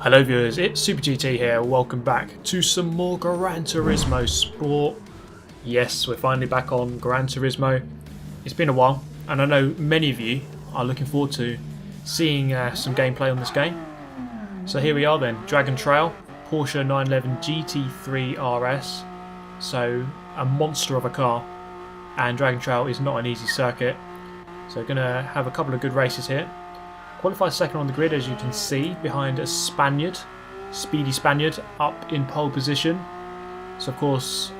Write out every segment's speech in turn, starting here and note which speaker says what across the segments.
Speaker 1: Hello viewers, it's Super GT here. Welcome back to some more Gran Turismo Sport. Yes, we're finally back on Gran Turismo. It's been a while, and I know many of you are looking forward to seeing some gameplay on this game. So here we are then, Dragon Trail, Porsche 911 GT3 RS. So a monster of a car, and Dragon Trail is not an easy circuit. So we're going to have a couple of good races here. Qualified second on the grid, as you can see, behind a Spaniard, speedy Spaniard, up in pole position. So of course,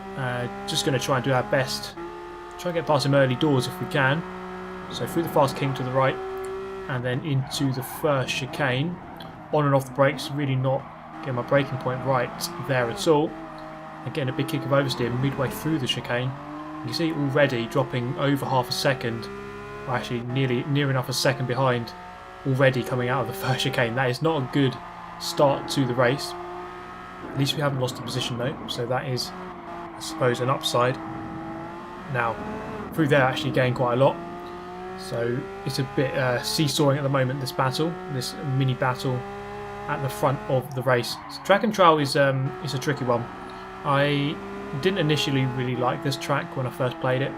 Speaker 1: just going to try and do our best, try and get past him early doors if we can. So through the fast kink to the right, and then into the first chicane. On and off the brakes, really not getting my braking point right there at all. And getting a big kick of oversteer midway through the chicane. You can see already dropping over half a second, or actually near enough a second behind. Already coming out of the first chicane. That is not a good start to the race. At least we haven't lost a position though, so that is, I suppose, an upside. Now, through there actually gained quite a lot, so it's a bit seesawing at the moment, this battle, this mini battle at the front of the race. So Dragon Trail is a tricky one. I didn't initially really like this track when I first played it,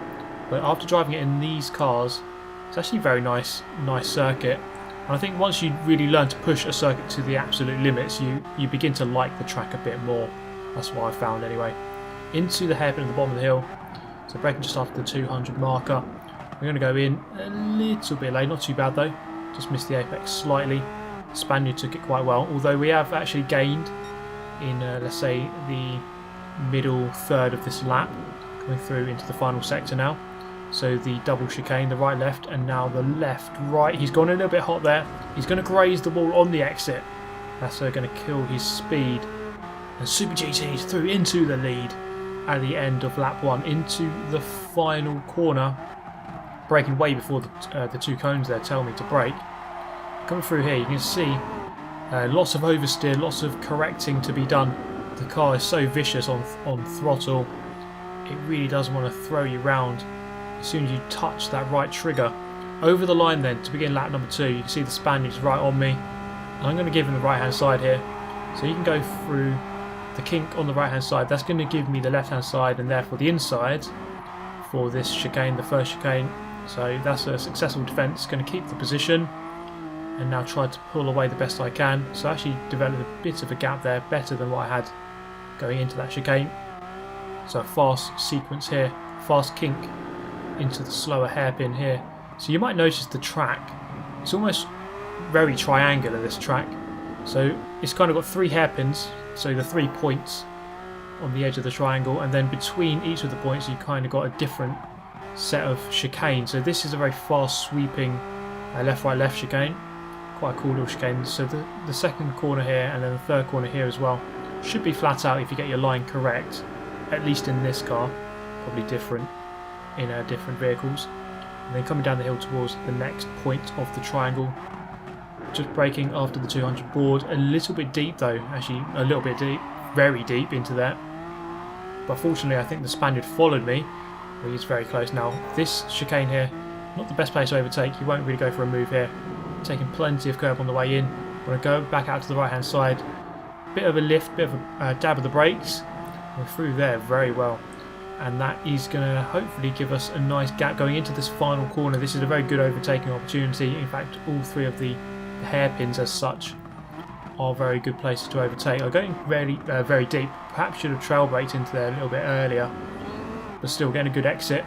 Speaker 1: but after driving it in these cars, it's actually a very nice circuit. And I think once you really learn to push a circuit to the absolute limits, you begin to like the track a bit more. That's what I found anyway. Into the hairpin at the bottom of the hill. So braking just after the 200 marker. We're going to go in a little bit late, not too bad though. Just missed the apex slightly. Spaniard took it quite well, although we have actually gained in, let's say, the middle third of this lap. Coming through into the final sector now. So the double chicane, the right left, and now the left right. He's gone a little bit hot there. He's going to graze the wall on the exit. That's going to kill his speed. And Super GT is through into the lead at the end of lap 1 into the final corner. Braking way before the two cones there tell me to brake. Coming through here, you can see lots of oversteer, lots of correcting to be done. The car is so vicious on throttle. It really does want to throw you round as soon as you touch that right trigger. Over the line then to begin lap number 2, you can see the Spaniard's right on me. I'm going to give him the right hand side here, so you can go through the kink on the right hand side. That's going to give me the left hand side and therefore the inside for this chicane, the first chicane. So that's a successful defence. Going to keep the position and now try to pull away the best I can. So I actually developed a bit of a gap there, better than what I had going into that chicane. So a fast sequence here, fast kink into the slower hairpin here. So you might notice the track, it's almost very triangular, this track. So it's kind of got 3 hairpins, so the 3 points on the edge of the triangle, and then between each of the points you kind of got a different set of chicane. So this is a very fast sweeping left right left chicane, quite a cool little chicane. So the second corner here and then the third corner here as well should be flat out if you get your line correct, at least in this car, probably different in different vehicles. And then coming down the hill towards the next point of the triangle, just braking after the 200 board, a little bit deep though, actually a little bit deep, very deep into that, but fortunately I think the Spaniard followed me. He's very close now. This chicane here, not the best place to overtake. You won't really go for a move here, taking plenty of curb on the way in. Want to go back out to the right hand side, bit of a lift, bit of a dab of the brakes. We're through there very well. And that is going to hopefully give us a nice gap going into this final corner. This is a very good overtaking opportunity. In fact, all 3 of the hairpins as such are very good places to overtake. I'm going very deep. Perhaps should have trail braked into there a little bit earlier, but still getting a good exit.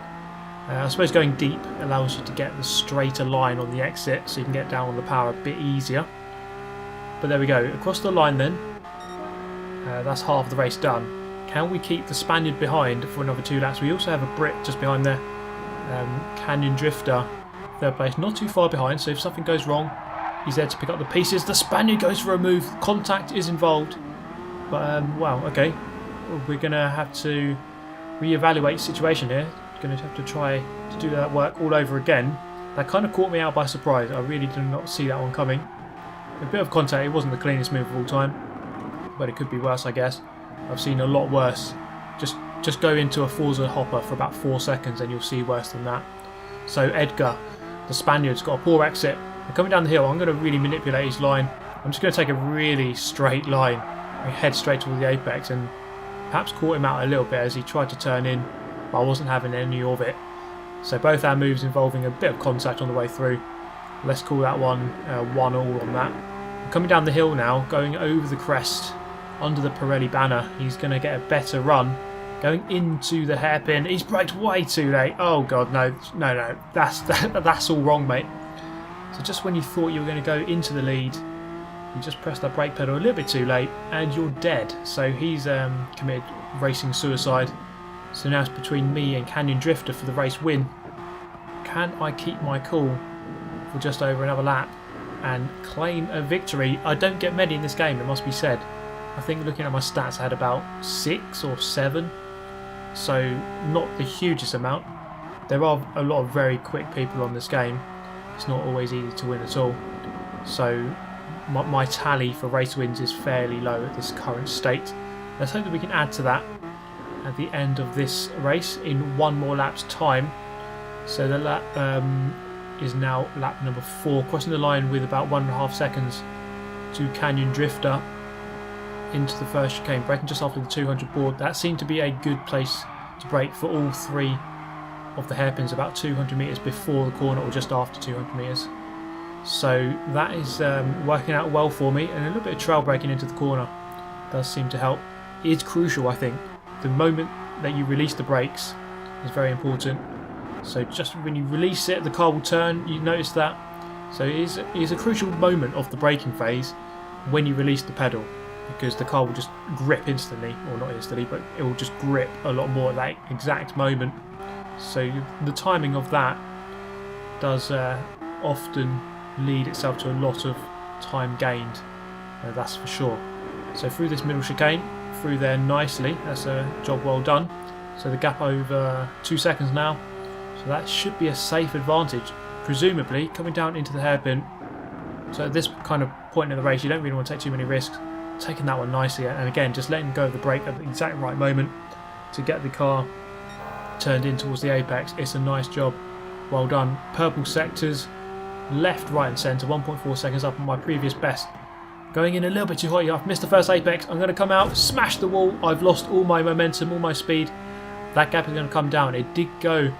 Speaker 1: I suppose going deep allows you to get the straighter line on the exit, so you can get down on the power a bit easier. But there we go, across the line then. That's half the race done. Can we keep the Spaniard behind for another 2 laps? We also have a Brit just behind there. Canyon Drifter, 3rd place, not too far behind, so if something goes wrong, he's there to pick up the pieces. The Spaniard goes for a move, contact is involved. But, wow, okay. We're going to have to re-evaluate the situation here. Going to have to try to do that work all over again. That kind of caught me out by surprise. I really did not see that one coming. A bit of contact, it wasn't the cleanest move of all time, but it could be worse, I guess. I've seen a lot worse. Just go into a Forza hopper for about 4 seconds and you'll see worse than that. So Edgar, the Spaniard's got a poor exit. And coming down the hill, I'm going to really manipulate his line. I'm just going to take a really straight line and head straight towards the apex, and perhaps caught him out a little bit as he tried to turn in, but I wasn't having any of it. So both our moves involving a bit of contact on the way through. Let's call that one 1-all on that. Coming down the hill now, going over the crest under the Pirelli banner. He's going to get a better run. Going into the hairpin. He's braked way too late. Oh god, no. That's all wrong, mate. So just when you thought you were going to go into the lead, you just pressed that brake pedal a little bit too late and you're dead. So he's committed racing suicide. So now it's between me and Canyon Drifter for the race win. Can I keep my cool for just over another lap and claim a victory? I don't get many in this game, it must be said. I think looking at my stats, I had about 6 or 7. So not the hugest amount. There are a lot of very quick people on this game. It's not always easy to win at all. So my tally for race wins is fairly low at this current state. Let's hope that we can add to that at the end of this race in one more lap's time. So the lap is now lap number 4, crossing the line with about 1.5 seconds to Canyon Drifter into the first chicane, braking just after the 200 board. That seemed to be a good place to brake for all 3 of the hairpins, about 200 metres before the corner or just after 200 metres. So that is working out well for me, and a little bit of trail braking into the corner does seem to help. It's crucial, I think. The moment that you release the brakes is very important. So just when you release it, the car will turn. You notice that. So it is a crucial moment of the braking phase when you release the pedal, because the car will just grip instantly, or not instantly, but it will just grip a lot more at that exact moment. So the timing of that does often lead itself to a lot of time gained, that's for sure. So through this middle chicane, through there nicely, that's a job well done. So the gap over 2 seconds now, so that should be a safe advantage, presumably coming down into the hairpin. So at this kind of point in the race, you don't really want to take too many risks. Taking that one nicely, and again just letting go of the brake at the exact right moment to get the car turned in towards the apex. It's a nice job, well done. Purple sectors, left, right and centre, 1.4 seconds up on my previous best. Going in a little bit too hot. I've missed the first apex. I'm going to come out, smash the wall. I've lost all my momentum, all my speed. That gap is going to come down. It did go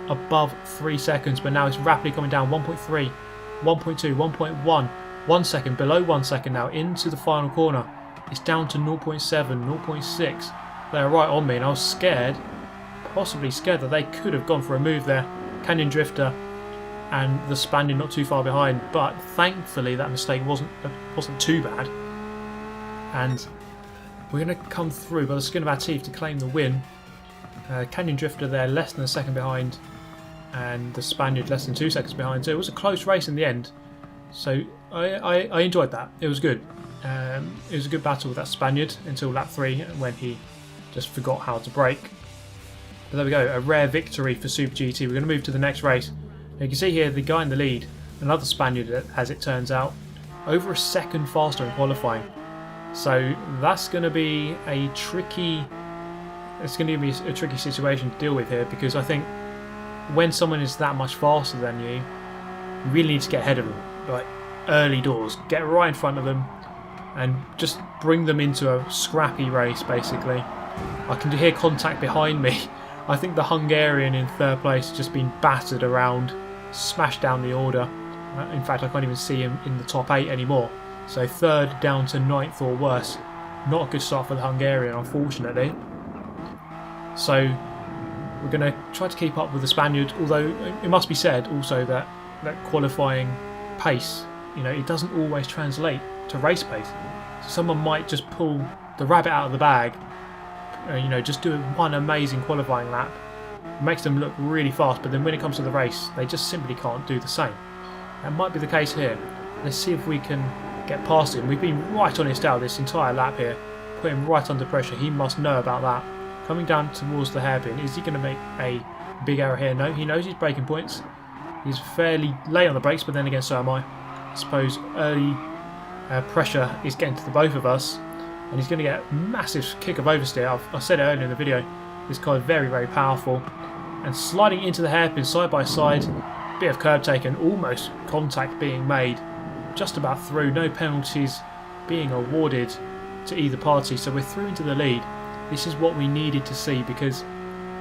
Speaker 1: above 3 seconds, but now it's rapidly coming down. 1.3, 1.2, 1.1, 1 second, below 1 second now, into the final corner. It's down to 0.7, 0.6. They're right on me, and I was scared, possibly scared that they could have gone for a move there. Canyon Drifter and the Spaniard not too far behind, but thankfully that mistake wasn't too bad. And we're going to come through by the skin of our teeth to claim the win. Canyon Drifter there less than a second behind, and the Spaniard less than 2 seconds behind. So it was a close race in the end. So I enjoyed that. It was good. It was a good battle with that Spaniard until lap 3 when he just forgot how to brake. But there we go, a rare victory for Super GT. We're going to move to the next race. Now you can see here the guy in the lead, another Spaniard as it turns out, over a second faster in qualifying. So that's going to be a tricky. It's going to be a tricky situation to deal with here, because I think when someone is that much faster than you, you really need to get ahead of them, like early doors, get right in front of them, and just bring them into a scrappy race. Basically, I can hear contact behind me. I think the Hungarian in third place has just been battered around, smashed down the order. In fact, I can't even see him in the top 8 anymore. So third down to 9th or worse. Not a good start for the Hungarian, unfortunately. So we're going to try to keep up with the Spaniard, although it must be said also that qualifying pace, it doesn't always translate to race pace. So someone might just pull the rabbit out of the bag, just do one amazing qualifying lap, makes them look really fast, but then when it comes to the race, they just simply can't do the same. That might be the case here. Let's see if we can get past him. We've been right on his tail this entire lap here, put him right under pressure. He must know about that. Coming down towards the hairpin, is he going to make a big error here? No, he knows his braking points. He's fairly late on the brakes, but then again so am I. I suppose early pressure is getting to the both of us, and he's going to get a massive kick of oversteer. I said it earlier in the video, this car is very, very powerful. And sliding into the hairpin side by side, bit of curb taken, almost contact being made. just about through, no penalties being awarded to either party, so we're through into the lead. This is what we needed to see, because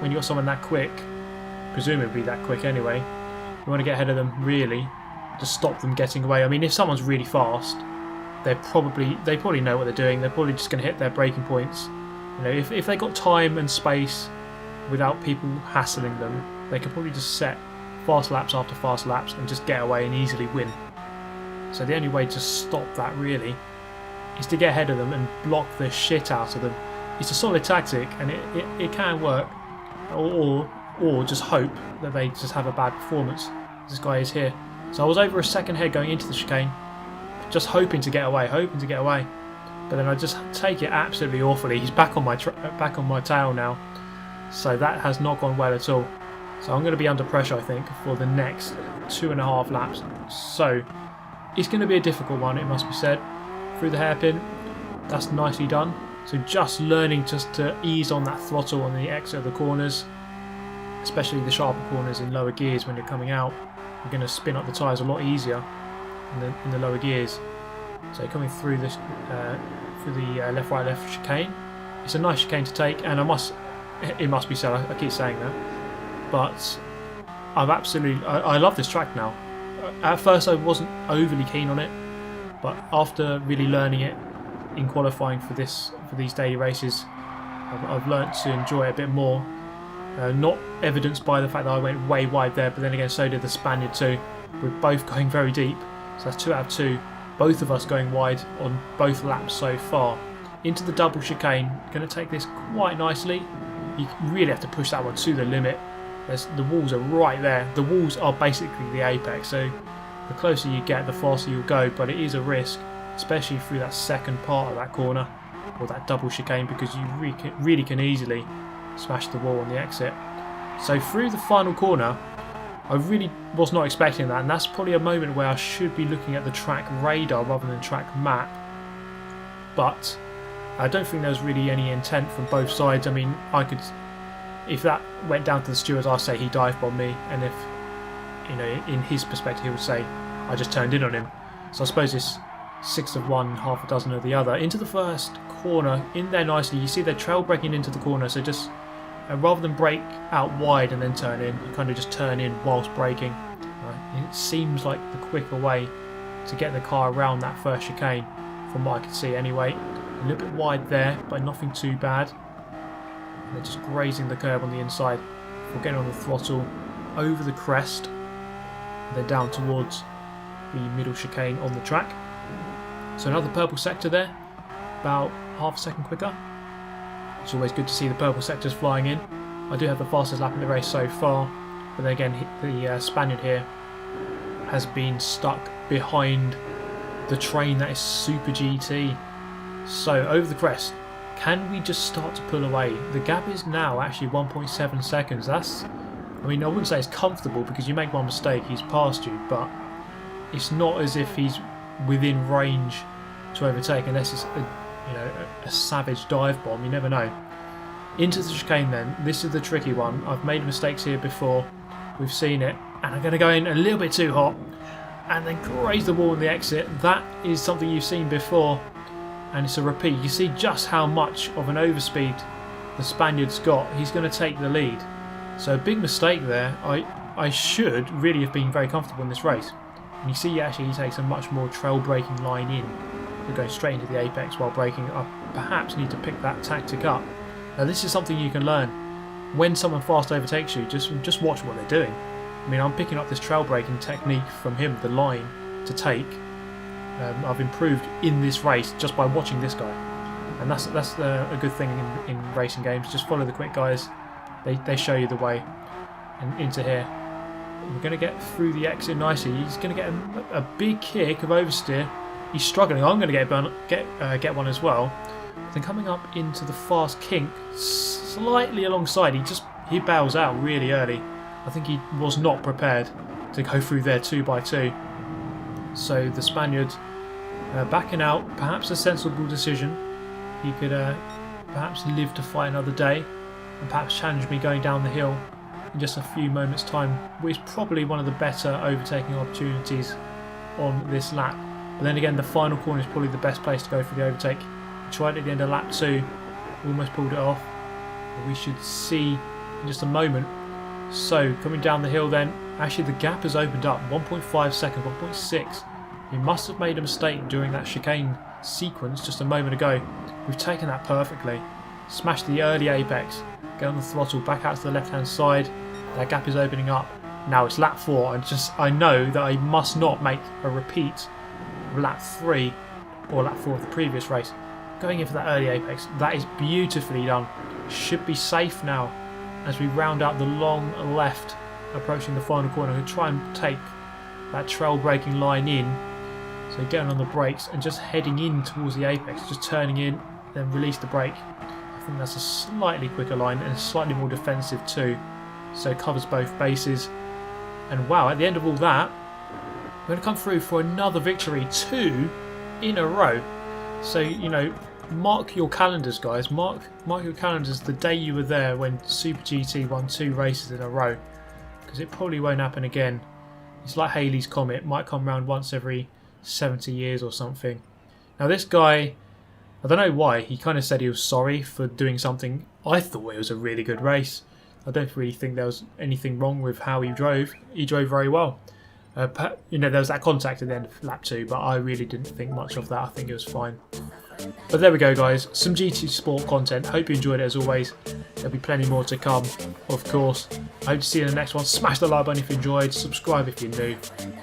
Speaker 1: when you've got someone that quick, presumably that quick anyway, you want to get ahead of them really to stop them getting away. I mean, if someone's really fast, they probably know what they're doing. They're probably just going to hit their braking points. You know, if they got time and space without people hassling them, they could probably just set fast laps after fast laps and just get away and easily win. So the only way to stop that really is to get ahead of them and block the shit out of them. It's a solid tactic, and it can work, or just hope that they just have a bad performance. This guy is here. So I was over a second ahead going into the chicane, just hoping to get away. But then I just take it absolutely awfully. He's back on my tail now, so that has not gone well at all. So I'm going to be under pressure, I think, for the next 2.5 laps. So it's going to be a difficult one, it must be said. Through the hairpin, that's nicely done. So just learning just to ease on that throttle on the exit of the corners, especially the sharper corners in lower gears when you're coming out. You're going to spin up the tyres a lot easier in the lower gears. So coming through this through the left right left chicane, it's a nice chicane to take, and it must be said, I keep saying that, but I love this track now. At first I wasn't overly keen on it, but after really learning it in qualifying for these daily races, I've learnt to enjoy it a bit more. Not evidenced by the fact that I went way wide there, but then again so did the Spaniard too. We're both going very deep, so that's 2 out of 2. Both of us going wide on both laps so far. Into the double chicane, going to take this quite nicely. You really have to push that one to the limit. The walls are right there. The walls are basically the apex, so the closer you get, the faster you'll go, but it is a risk, especially through that second part of that corner, or that double chicane, because you really can easily smash the wall on the exit. So through the final corner, I really was not expecting that, and that's probably a moment where I should be looking at the track radar rather than track map. But I don't think there was really any intent from both sides. I mean, if that went down to the stewards, I'd say he dive bombed me, and if, you know, in his perspective, he would say I just turned in on him. So I suppose it's 6 of one, half a dozen of the other. Into the first corner, in there nicely. You see they're trail braking into the corner, so just rather than brake out wide and then turn in, you kind of just turn in whilst braking. It seems like the quicker way to get the car around that first chicane, from what I could see anyway. A little bit wide there, but nothing too bad. They're just grazing the curb on the inside. We're getting on the throttle over the crest, and then down towards the middle chicane on the track. So another purple sector there, about half a second quicker. It's always good to see the purple sectors flying in. I do have the fastest lap in the race so far, but then again the Spaniard here has been stuck behind the train that is Super GT. So over the crest, can we just start to pull away? The gap is now actually 1.7 seconds. That's, I mean, I wouldn't say it's comfortable, because you make one mistake, he's past you, but it's not as if he's within range to overtake, unless it's a savage dive bomb. You never know. Into the chicane then. This is the tricky one. I've made mistakes here before. We've seen it, and I'm going to go in a little bit too hot and then graze the wall on the exit. That is something you've seen before, and it's a repeat. You see just how much of an overspeed the Spaniard's got. He's going to take the lead. So a big mistake there. I should really have been very comfortable in this race. And you see actually he takes a much more trail braking line in. We're going straight into the apex while braking. I perhaps need to pick that tactic up. Now this is something you can learn. When someone fast overtakes you, just watch what they're doing. I mean, I'm picking up this trail braking technique from him, the line to take. I've improved in this race just by watching this guy, and that's a good thing in racing games. Just follow the quick guys; they show you the way. And into here, we're going to get through the exit nicely. He's going to get a big kick of oversteer. He's struggling. I'm going to get one as well. Then coming up into the fast kink, slightly alongside, he bails out really early. I think he was not prepared to go through there 2x2. So the Spaniard backing out, perhaps a sensible decision. He could perhaps live to fight another day, and perhaps challenge me going down the hill in just a few moments' time, which is probably one of the better overtaking opportunities on this lap. But then again, the final corner is probably the best place to go for the overtake. We tried it at the end of lap 2, almost pulled it off. But we should see in just a moment. So coming down the hill then, actually the gap has opened up, 1.5 seconds, 1.6. He must have made a mistake during that chicane sequence just a moment ago. We've taken that perfectly. Smashed the early apex, get on the throttle, back out to the left hand side. That gap is opening up. Now it's lap 4 and I know that I must not make a repeat of lap 3 or lap 4 of the previous race. Going in for that early apex, that is beautifully done. Should be safe now as we round out the long left approaching the final corner. We'll try and take that trail braking line in. So getting on the brakes and just heading in towards the apex, just turning in, then release the brake. I think that's a slightly quicker line and slightly more defensive too. So it covers both bases. And wow, at the end of all that, we're going to come through for another victory, 2 in a row. So, you know, mark your calendars, guys. Mark your calendars the day you were there when Super GT won 2 races in a row. Because it probably won't happen again. It's like Halley's Comet. It might come around once every 70 years or something. Now this guy, I don't know why, he kind of said he was sorry for doing something. I thought it was a really good race. I don't really think there was anything wrong with how he drove. He drove very well. You know, there was that contact at the end of lap 2, but I really didn't think much of that. I think it was fine. But there we go, guys. Some GT Sport content. Hope you enjoyed it as always. There'll be plenty more to come, of course. I hope to see you in the next one. Smash the like button if you enjoyed. Subscribe if you're new.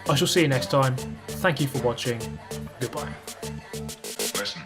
Speaker 1: I shall see you next time. Thank you for watching. Goodbye.
Speaker 2: Listen.